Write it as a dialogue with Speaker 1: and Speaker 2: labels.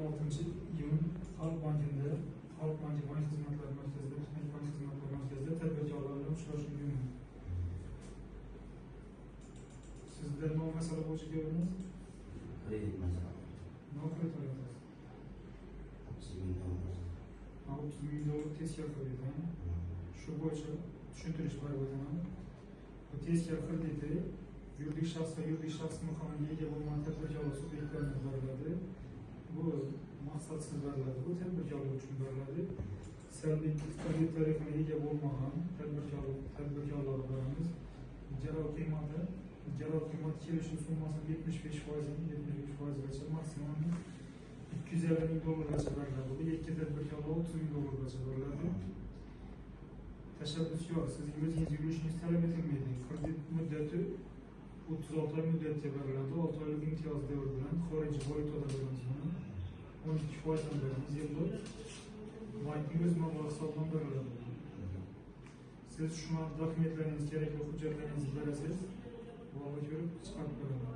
Speaker 1: 16-iyun Halk Banki'nde, Halk Banki Bank Hizmetleri Merkezi'nde, Hizmet Bank Hizmetleri Merkezi'nde tedbirkarlarla uçuruşun günü. Sizler ne mesela bu işi gördünüz?
Speaker 2: Kredi mesela.
Speaker 1: Ne kredi alıyorsunuz?
Speaker 2: 30 bin dolar.
Speaker 1: 30 bin dolar tezkar krediti. Şu boyunca düşüntürüş var bu zaman. Bu tezkar krediti yuridik şahs makamına ega bo'lgan tadbirkorlar subyektlarına beriladi. Bu maqsadsiz beriladi. Bu tadbirkorlar uchun beriladi. Salbiy kreditlarga ega bo'lmagan tadbirkorlarimiz ijara qiymati kelishi summasi 75%gacha maksimum 250 bin dolargacha beriladi. Bu ikki tadbirkorlar 30 bin dolargacha beriladi. Tashabbuskor, sizning o'zingiz yurishingiz talab etilmaydi. Kredit muddati 36 oy muddatga beriladi. 6 oylik imtiyoz davri bilan xorijiy valyutada beramiz buni. 12% beramiz yilda. Banking o'z mablag' hisobidan beriladi. Siz shuni dokumentlaringiz, kerakli hujjatlaringizni berasiz, bog'ga ko'rib chiqarib beradi.